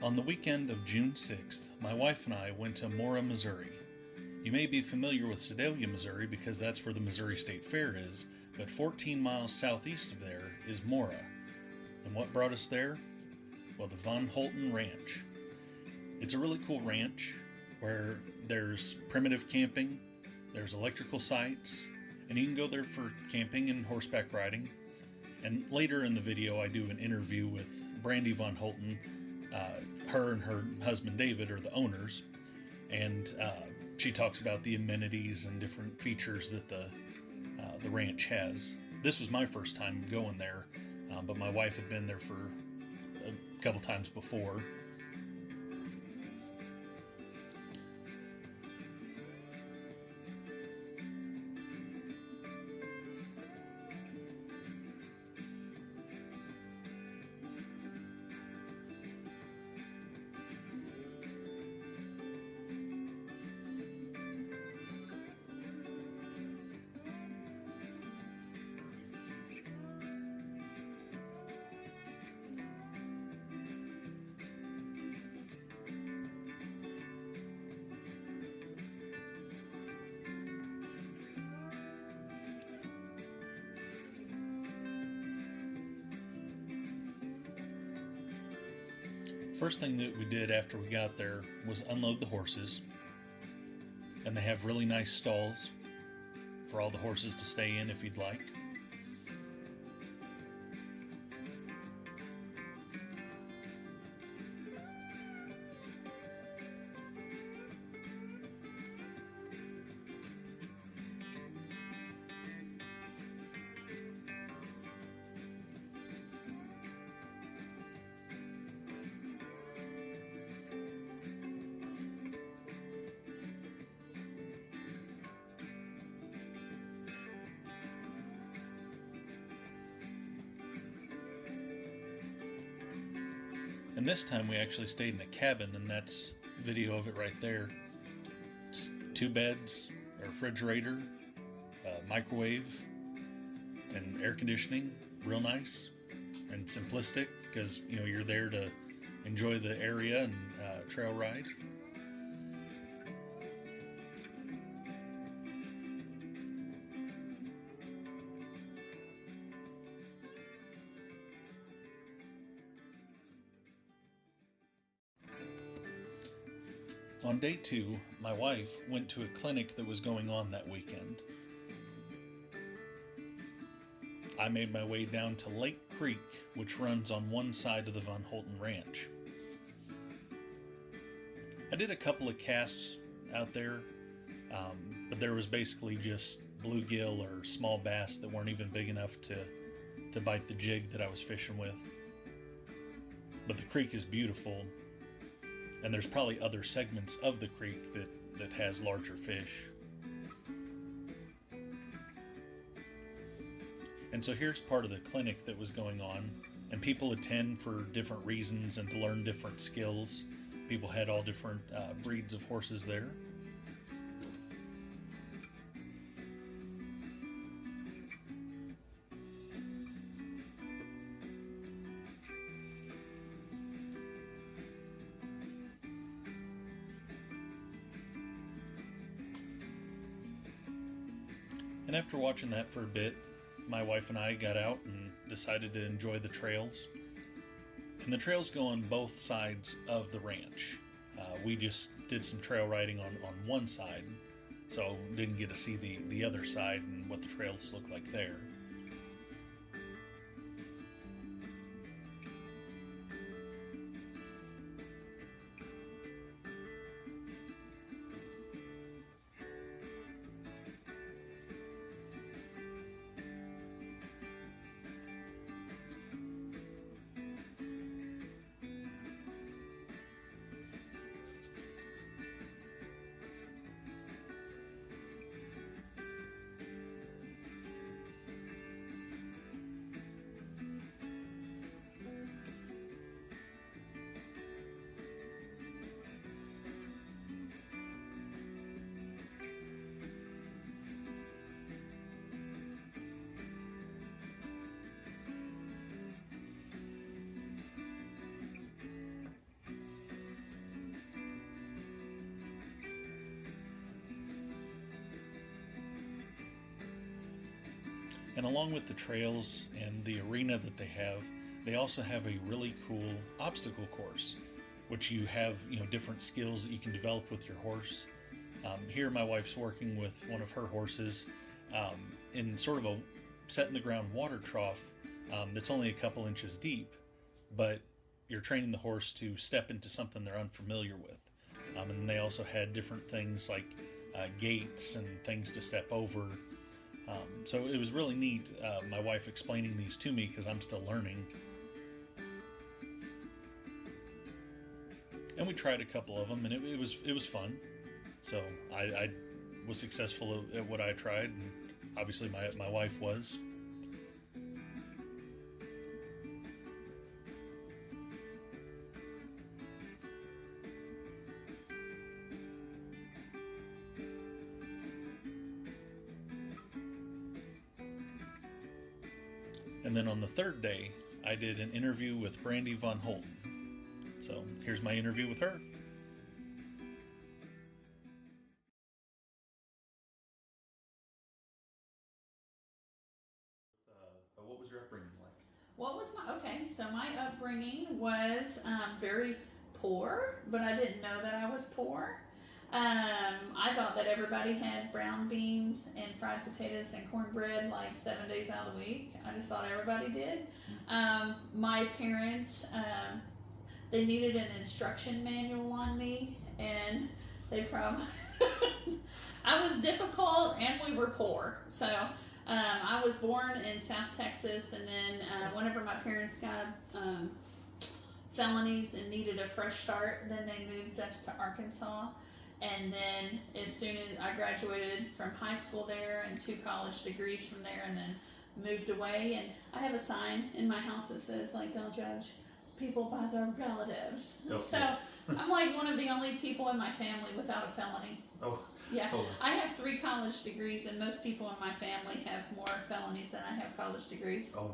On the weekend of June 6th, my wife and I went to Mora, Missouri. You may be familiar with Sedalia, Missouri because that's where the Missouri State Fair is, but 14 miles southeast of there is Mora. And what brought us there? Well, the Von Holten Ranch. It's a really cool ranch where there's primitive camping, there's electrical sites, and you can go there for camping and horseback riding. And later in the video I do an interview with Brandy Von Holten. Her and her husband David are the owners, and she talks about the amenities and different features that the ranch has. This was my first time going there, but my wife had been there for a couple times before. First thing that we did after we got there was unload the horses, and they have really nice stalls for all the horses to stay in if you'd like. And this time we actually stayed in a cabin, and that's video of it right there. It's 2 beds, a refrigerator, a microwave, and air conditioning. Real nice and simplistic because you're there to enjoy the area and trail ride. On day 2, my wife went to a clinic that was going on that weekend. I made my way down to Lake Creek, which runs on one side of the Von Holten Ranch. I did a couple of casts out there, but there was basically just bluegill or small bass that weren't even big enough to bite the jig that I was fishing with. But the creek is beautiful, and there's probably other segments of the creek that has larger fish. And so here's part of the clinic that was going on, and people attend for different reasons and to learn different skills. People had all different breeds of horses there. And after watching that for a bit, my wife and I got out and decided to enjoy the trails. And the trails go on both sides of the ranch. We just did some trail riding on one side, so didn't get to see the other side and what the trails look like there. And along with the trails and the arena that they also have a really cool obstacle course, which you have, different skills that you can develop with your horse. Here, my wife's working with one of her horses in sort of a set in the ground water trough that's only a couple inches deep, but you're training the horse to step into something they're unfamiliar with. And they also had different things like gates and things to step over. So it was really neat, my wife explaining these to me because I'm still learning. And we tried a couple of them, and it was fun. So I was successful at what I tried, and obviously my wife was. And then on the third day, I did an interview with Brandy Von Holten. So here's my interview with her. What was your upbringing like? So my upbringing was very poor, but I didn't know that I was poor. I thought that everybody had brown beans and fried potatoes and cornbread like 7 days out of the week. I just thought everybody did. My parents, they needed an instruction manual on me, and they probably, I was difficult and we were poor. So I was born in South Texas, and then whenever my parents got felonies and needed a fresh start, then they moved us to Arkansas. And then as soon as I graduated from high school there and 2 college degrees from there, and then moved away. And I have a sign in my house that says, like, don't judge people by their relatives. Okay. So I'm like one of the only people in my family without a felony. Oh. Yeah. Oh. I have 3 college degrees, and most people in my family have more felonies than I have college degrees. Oh.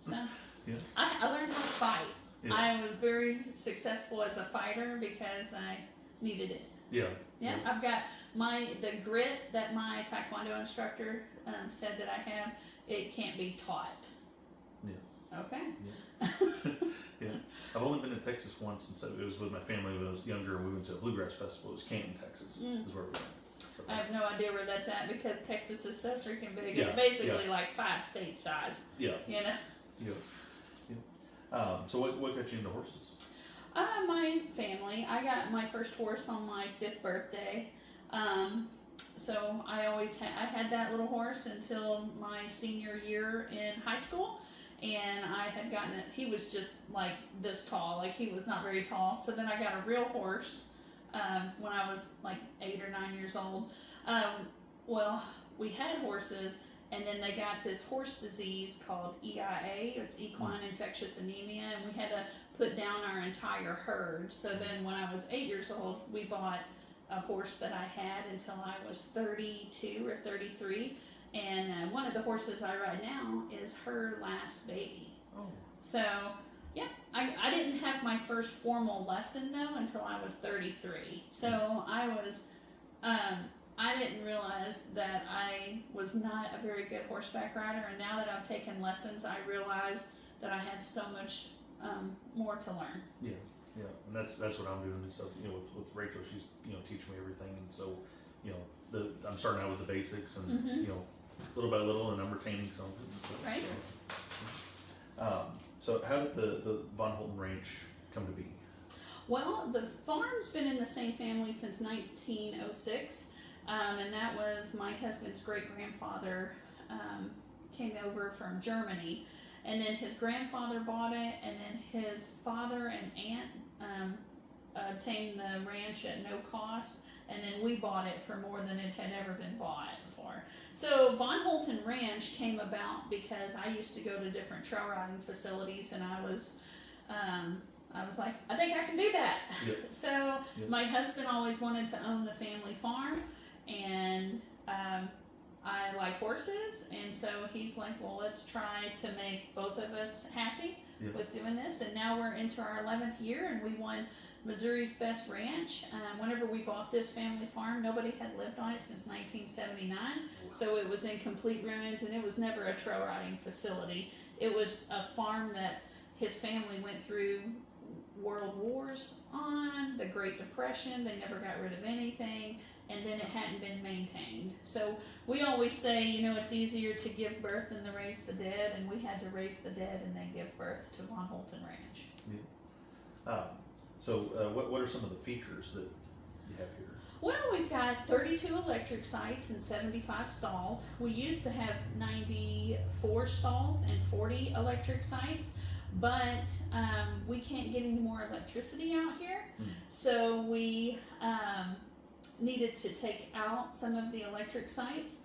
So yeah. I learned how to fight. Yeah. I was very successful as a fighter because I needed it. Yeah. Yeah, I've got the grit that my Taekwondo instructor said that I have. It can't be taught. Yeah. Okay. Yeah. Yeah. I've only been to Texas once, and so it was with my family when I was younger. We went to a bluegrass festival. It was Canton, Texas. Is where we went. So, I have no idea where that's at because Texas is so freaking big. Yeah, it's basically like 5 states size. Yeah. You know. Yeah. Yeah. So what got you into horses? My family. I got my first horse on my 5th birthday. So I had that little horse until my senior year in high school, and I had gotten it. He was just like this tall, like he was not very tall. So then I got a real horse when I was like 8 or 9 years old. Well, we had horses, and then they got this horse disease called EIA, it's equine infectious anemia, and we had to put down our entire herd. So then when I was 8 years old, we bought a horse that I had until I was 32 or 33. And one of the horses I ride now is her last baby. Oh. So, yeah, I didn't have my first formal lesson though until I was 33. So I didn't realize that I was not a very good horseback rider, and now that I've taken lessons, I realize that I have so much more to learn. Yeah, yeah, and that's what I'm doing and stuff. With Rachel, she's teaching me everything, and so I'm starting out with the basics, and little by little, and I'm retaining some of it and stuff. Right. So how did the Von Holten Ranch come to be? Well, the farm's been in the same family since 1906. And that was my husband's great-grandfather came over from Germany, and then his grandfather bought it, and then his father and aunt obtained the ranch at no cost, and then we bought it for more than it had ever been bought for. So Von Holten Ranch came about because I used to go to different trail riding facilities, and I was like, I think I can do that. Yep. So yep. My husband always wanted to own the family farm, and I like horses, and so he's like, well, let's try to make both of us happy. with doing this, and now we're into our 11th year, and we won Missouri's Best Ranch. Whenever we bought this family farm, nobody had lived on it since 1979, so it was in complete ruins, and it was never a trail riding facility. It was a farm that his family went through world wars on, the Great Depression. They never got rid of anything, and then it hadn't been maintained. So we always say, it's easier to give birth than to raise the dead, and we had to raise the dead and then give birth to Von Holten Ranch. Yeah. What are some of the features that you have here? Well, we've got 32 electric sites and 75 stalls. We used to have 94 stalls and 40 electric sites, but we can't get any more electricity out here. So we needed to take out some of the electric sites.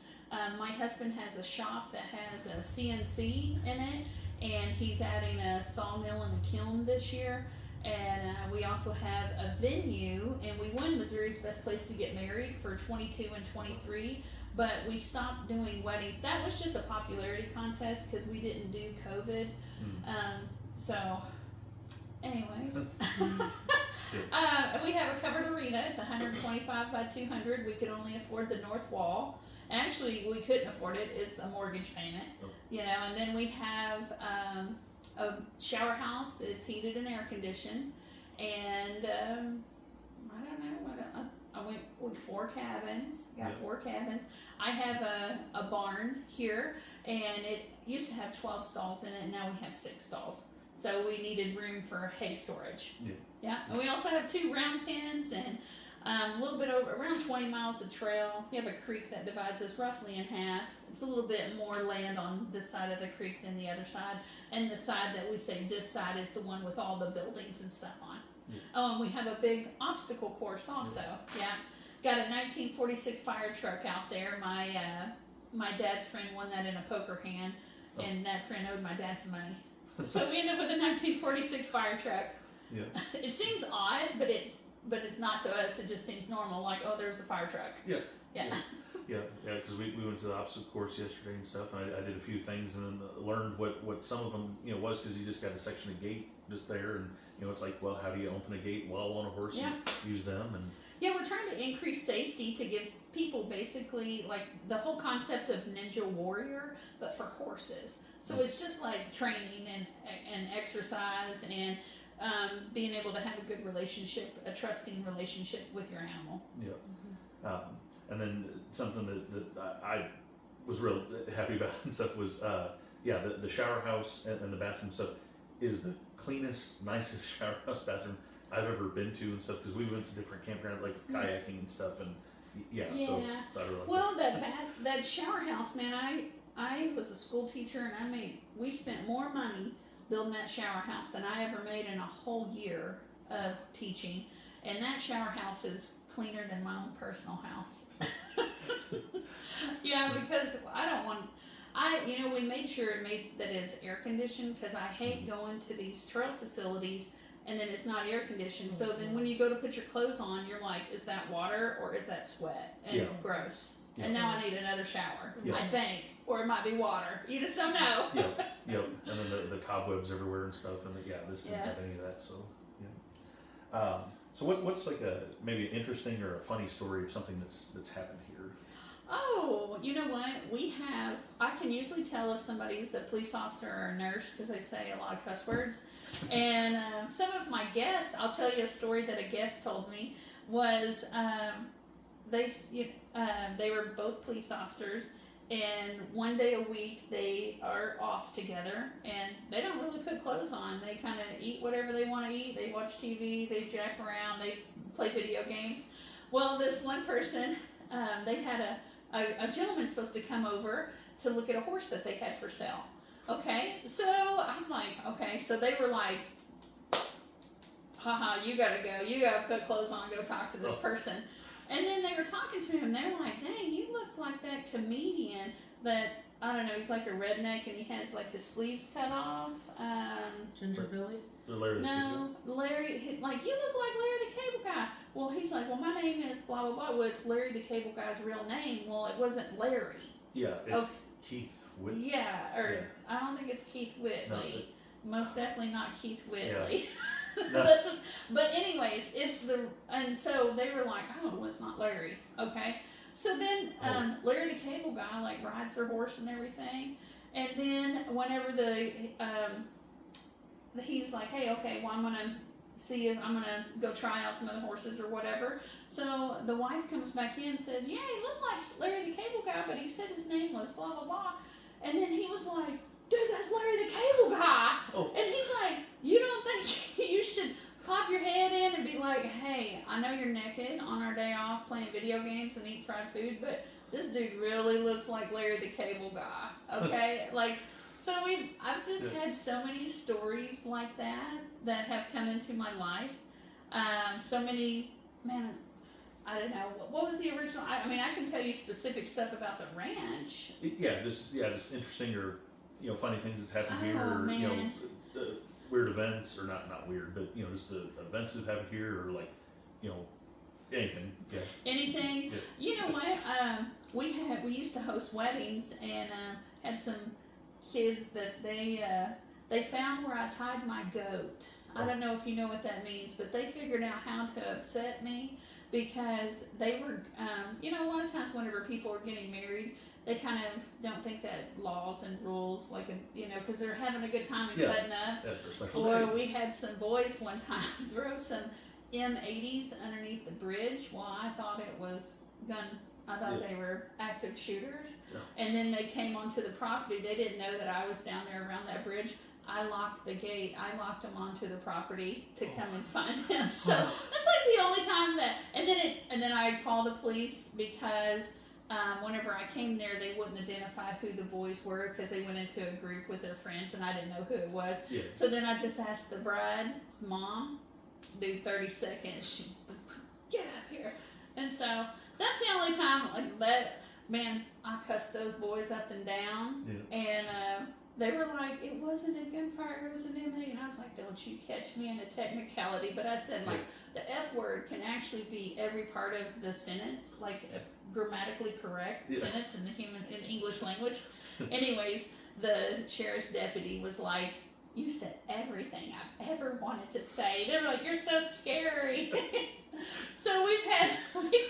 My husband has a shop that has a CNC in it, and he's adding a sawmill and a kiln this year. And we also have a venue, and we won Missouri's Best Place to Get Married for 22 and 23, but we stopped doing weddings. That was just a popularity contest because we didn't do COVID. Anyways, we have a covered arena. It's 125 by 200. We could only afford the north wall. Actually, we couldn't afford it. It's a mortgage payment, and then we have a shower house. It's heated and air conditioned, and I don't know. I went with 4 cabins. Got 4 cabins. I have a barn here, and it used to have 12 stalls in it, and now we have 6 stalls. So we needed room for hay storage. Yeah. And we also have 2 round pens and a little bit over around 20 miles of trail. We have a creek that divides us roughly in half. It's a little bit more land on this side of the creek than the other side. And the side that we say this side is the one with all the buildings and stuff on. Oh, and we have a big obstacle course also. Got a 1946 fire truck out there. My dad's friend won that in a poker hand, and that friend owed my dad some money. So we ended up with a 1946 fire truck. It seems odd, but it's not to us. It just seems normal. Like, oh, there's the fire truck. Because we went to the obstacle course yesterday and stuff, and I did a few things and then learned what some of them was, because you just got a section of gate just there, and it's like, well, how do you open a gate while on a horse and use them? And we're trying to increase safety to give people basically like the whole concept of ninja warrior, but for horses. So it's just like training and exercise and being able to have a good relationship, a trusting relationship with your animal. And then something that I was real happy about and stuff was the shower house and the bathroom stuff is the cleanest, nicest shower house bathroom I've ever been to and stuff, because we went to different campgrounds like kayaking and stuff, and so I really well, that shower house, man, I was a school teacher, and we spent more money building that shower house than I ever made in a whole year of teaching, and that shower house is cleaner than my own personal house. Because I don't want. We made sure that it's air conditioned, because I hate going to these trail facilities and then it's not air conditioned. So then when you go to put your clothes on, you're like, is that water or is that sweat? And gross. And now I need another shower, I think. Or it might be water. You just don't know. And then the cobwebs everywhere and stuff. And this didn't have any of that. So, so what's like maybe an interesting or a funny story of something that's happened here? Oh, you know what? I can usually tell if somebody's a police officer or a nurse because they say a lot of cuss words. And some of my guests, I'll tell you a story that a guest told me, was they were both police officers, and one day a week they are off together, and they don't really put clothes on. They kind of eat whatever they want to eat. They watch TV, they jack around, they play video games. Well, this one person, they had a gentleman supposed to come over to look at a horse that they had for sale. Okay, so I'm like, okay, so they were like, haha, you gotta go, you gotta put clothes on and go talk to this person. And then they were talking to him, they're like, dang, you look like that comedian that, I don't know, he's like a redneck and he has like his sleeves cut off. Ginger Billy? Larry, you look like Larry the Cable Guy. Well, he's like, well, my name is blah, blah, blah. Well, it's Larry the Cable Guy's real name. Well, it wasn't Larry. Yeah, it's Keith Whit. I don't think it's Keith Whitley. most definitely not Keith Whitley. No. That's just, but anyways, and so they were like, oh, well, it's not Larry, okay. So then Larry the Cable Guy like rides their horse and everything, and then whenever he's like, hey, okay, well, I'm gonna see if I'm gonna go try out some other horses or whatever. So the wife comes back in and says, yeah, he looked like Larry the Cable Guy, but he said his name was blah blah blah, and then he was like, dude, that's Larry the Cable Guy. Oh. And he's like, you don't think you should pop your head in and be like, hey, I know you're naked on our day off playing video games and eat fried food, but this dude really looks like Larry the Cable Guy, okay? Like, so I've just had so many stories like that have come into my life. So many, man, I don't know. What was the original? I mean, I can tell you specific stuff about the ranch. Yeah, just interesting or funny things that's happened here, or man. Weird events, or not weird, but just the events that happened here, or like anything. Yeah. Anything. Yeah. You know what? We used to host weddings and had some kids that they found where I tied my goat. I don't know if you know what that means, but they figured out how to upset me because they were, a lot of times whenever people are getting married, they kind of don't think that laws and rules, because they're having a good time and cutting up. That's our special Or day. we had some boys one time throw some M80s underneath the bridge. Well, I thought it was I thought they were active shooters. Yeah. And then they came onto the property. They didn't know that I was down there around that bridge. I locked the gate. I locked them onto the property to come and find them. So that's like the only time that. And then I'd call the police because whenever I came there, they wouldn't identify who the boys were because they went into a group with their friends and I didn't know who it was. Yeah. So then I just asked the bride's mom, do 30 seconds. She get up here. And so that's the only time like that. Man, I cussed those boys up and down. Yeah. And they were like, it wasn't a gunfire, it was an M8. And I was like, don't you catch me in a technicality. But I said, like, the F word can actually be every part of the sentence, like a grammatically correct sentence in the English language. Anyways, the sheriff's deputy was like, you said everything I've ever wanted to say. They were like, you're so scary. So we've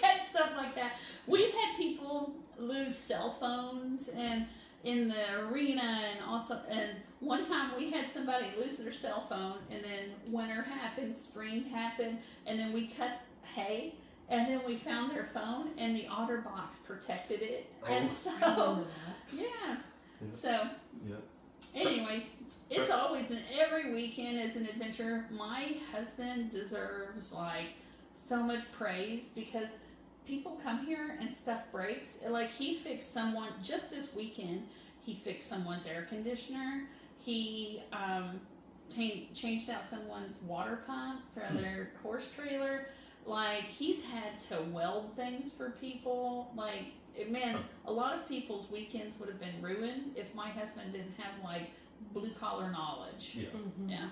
had stuff like that. We've had people lose cell phones and in the arena, and one time we had somebody lose their cell phone, and then winter happened, spring happened, and then we cut hay, and then we found their phone, and the OtterBox protected it, and so yeah. So anyways, it's always every weekend is an adventure. My husband deserves like so much praise because people come here and stuff breaks. Like he fixed someone just this weekend. He fixed someone's air conditioner. He changed out someone's water pump for their horse trailer. Like he's had to weld things for people. Like man, a lot of people's weekends would have been ruined if my husband didn't have like blue collar knowledge. Yeah. Mm-hmm. Yeah.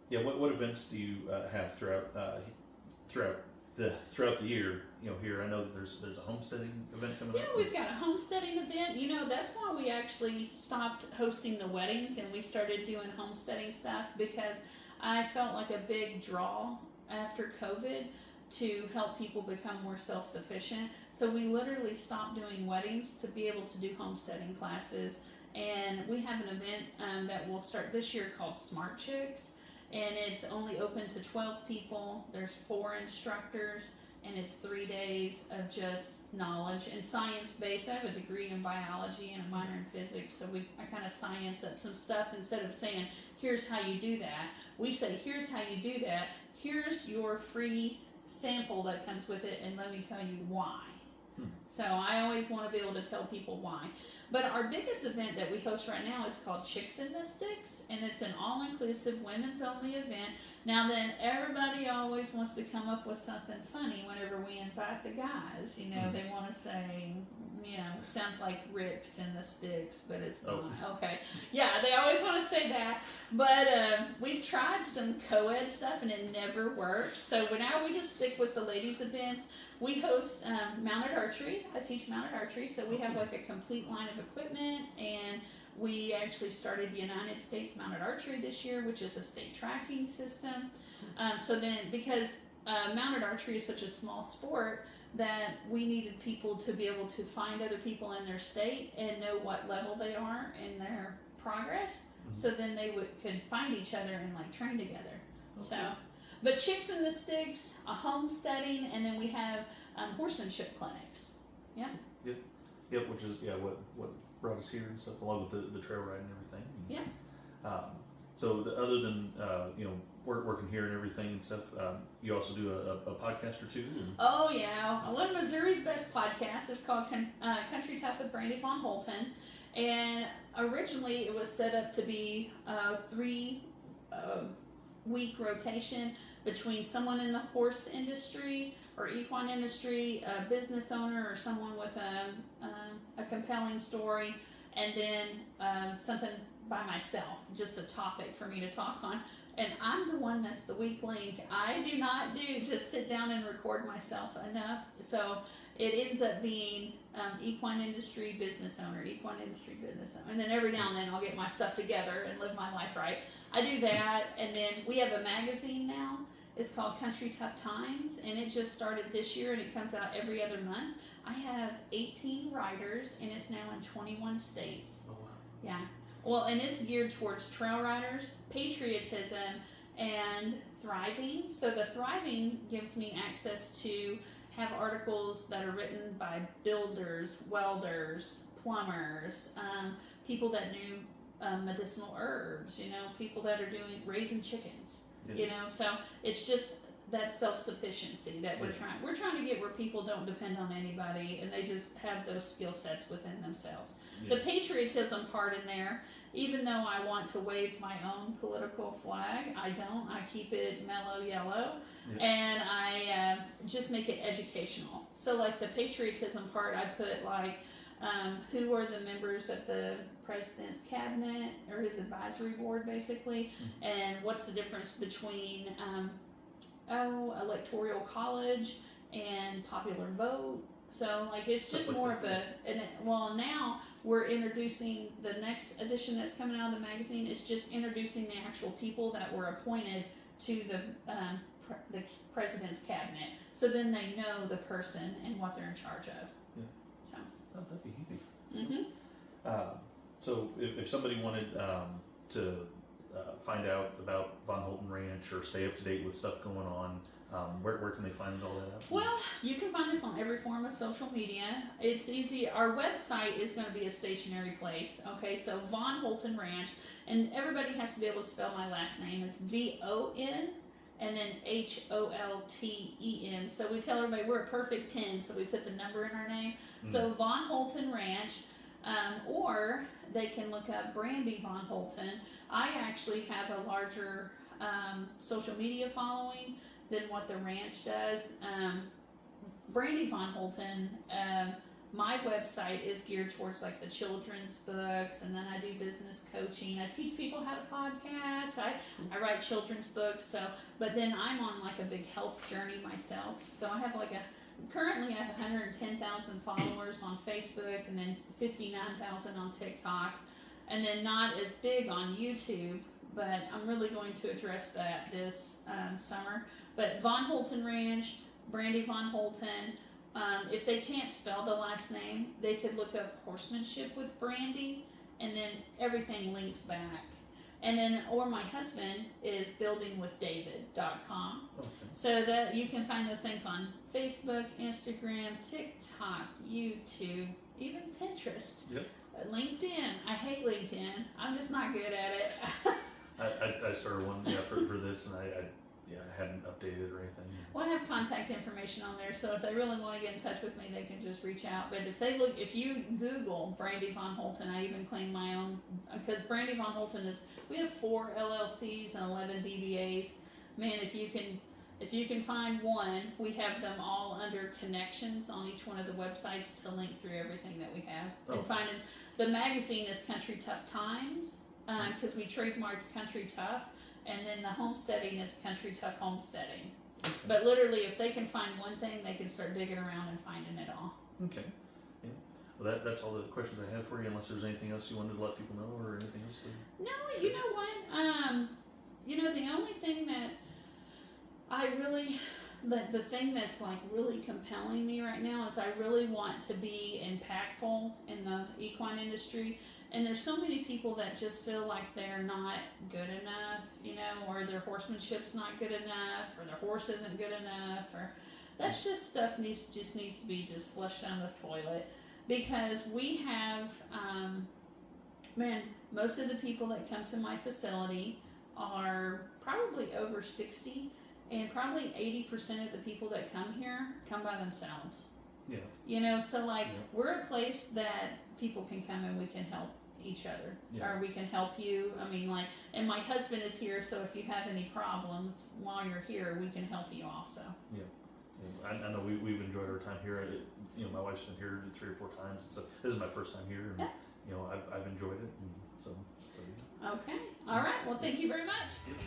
Yeah. What events do you have throughout the year? Here I know that there's a homesteading event coming up. Yeah, we've got a homesteading event. That's why we actually stopped hosting the weddings and we started doing homesteading stuff because I felt like a big draw after COVID to help people become more self-sufficient. So we literally stopped doing weddings to be able to do homesteading classes. And we have an event that will start this year called Smart Chicks. And it's only open to 12 people. There's 4 instructors. And it's 3 days of just knowledge and science-based. I have a degree in biology and a minor in physics. So I kind of science up some stuff instead of saying, here's how you do that. We say, here's how you do that. Here's your free sample that comes with it, and let me tell you why. So I always want to be able to tell people why. But our biggest event that we host right now is called Chicks in the Sticks, and it's an all-inclusive, women's-only event. Now then, everybody always wants to come up with something funny whenever we invite the guys. They want to say, sounds like Rick's in the Sticks, but it's not. Okay. Yeah, they always want to say that. But we've tried some co-ed stuff, and it never works. So now we just stick with the ladies' events. We host mounted archery. I teach mounted archery, so we have like a complete line of equipment, and We actually started United States Mounted Archery this year, which is a state tracking system. So then, because mounted archery is such a small sport, that we needed people to be able to find other people in their state and know what level they are in their progress. So then they could find each other and like train together. So, but Chicks in the Sticks, a homesteading, and then we have horsemanship clinics. Yeah. Yep, which is what brought us here and stuff, along with the trail ride and everything. Yeah. So other than working here and everything and stuff, you also do a podcast or two. Oh yeah, one of Missouri's best podcasts is called Country Tough with Brandy Von Holten, and originally it was set up to be a 3-week rotation between someone in the horse industry or equine industry, a business owner, or someone with a compelling story, and then something by myself, just a topic for me to talk on. And I'm the one that's the weak link. I do not just sit down and record myself enough. So it ends up being equine industry business owner, and then every now and then I'll get my stuff together and live my life right. I do that, and then we have a magazine now. It's called Country Tough Times, and it just started this year, and it comes out every other month. I have 18 writers, and it's now in 21 states. Oh wow. Yeah. Well, and it's geared towards trail riders, patriotism, and thriving. So the thriving gives me access to have articles that are written by builders, welders, plumbers, people that knew medicinal herbs, people that are raising chickens, so it's just that self-sufficiency that we're trying to get where people don't depend on anybody and they just have those skill sets within themselves. The patriotism part in there, even though I want to wave my own political flag, I don't. I keep it mellow yellow, and I just make it educational. So like the patriotism part, I put like who are the members of the president's cabinet or his advisory board basically, and what's the difference between electoral college and popular vote. So like it's just more of now we're introducing the next edition that's coming out of the magazine. It's just introducing the actual people that were appointed to the president's cabinet, so then they know the person and what they're in charge of. So that'd be easy. So if somebody wanted to find out about Von Holten Ranch or stay up to date with stuff going on, where can they find all that out? Well, you can find us on every form of social media. It's easy. Our website is going to be a stationary place. Okay, so Von Holten Ranch, and everybody has to be able to spell my last name. It's VON and then HOLTEN. So we tell everybody we're a perfect 10, so we put the number in our name. So Von Holten Ranch. Or they can look up Brandy Von Holten. I actually have a larger social media following than what the ranch does. Brandy Von Holten, my website is geared towards like the children's books, and then I do business coaching. I teach people how to podcast. I write children's books. So, but then I'm on like a big health journey myself. So I have currently I have 110,000 followers on Facebook, and then 59,000 on TikTok, and then not as big on YouTube, but I'm really going to address that this summer. But Von Holten Ranch, Brandy Von Holten, if they can't spell the last name, they could look up horsemanship with Brandy, and then everything links back. And then, or my husband is buildingwithdavid.com. Okay. So that you can find those things on Facebook, Instagram, TikTok, YouTube, even Pinterest. Yep. LinkedIn. I hate LinkedIn. I'm just not good at it. I started one for this, and I hadn't updated or anything. Well, I have contact information on there, so if they really want to get in touch with me, they can just reach out. But if you Google Brandy Von Holten, I even claim my own, because Brandy Von Holten we have 4 LLCs and 11 DBAs. Man, if you can find one, we have them all under connections on each one of the websites to link through everything that we have. And finding the magazine is Country Tough Times, because we trademarked Country Tough. And then the homesteading is Country Tough Homesteading. Okay. But literally, if they can find one thing, they can start digging around and finding it all. Okay. Yeah. Well, that's all the questions I have for you. Unless there's anything else you wanted to let people know, or anything else. No, you know what? The only thing that I really, the thing that's like really compelling me right now is I really want to be impactful in the equine industry. And there's so many people that just feel like they're not good enough, or their horsemanship's not good enough, or their horse isn't good enough, or that's just stuff needs to be just flushed down the toilet. Because we have, most of the people that come to my facility are probably over 60, and probably 80% of the people that come here come by themselves. Yeah. So we're a place that people can come and we can help each other, or we can help you. And my husband is here, so if you have any problems while you're here, we can help you also. Yeah. I know we've enjoyed our time here. My wife's been here 3 or 4 times, so this is my first time here, and I've enjoyed it, and so. Okay. All right. Well, thank you very much. Yep.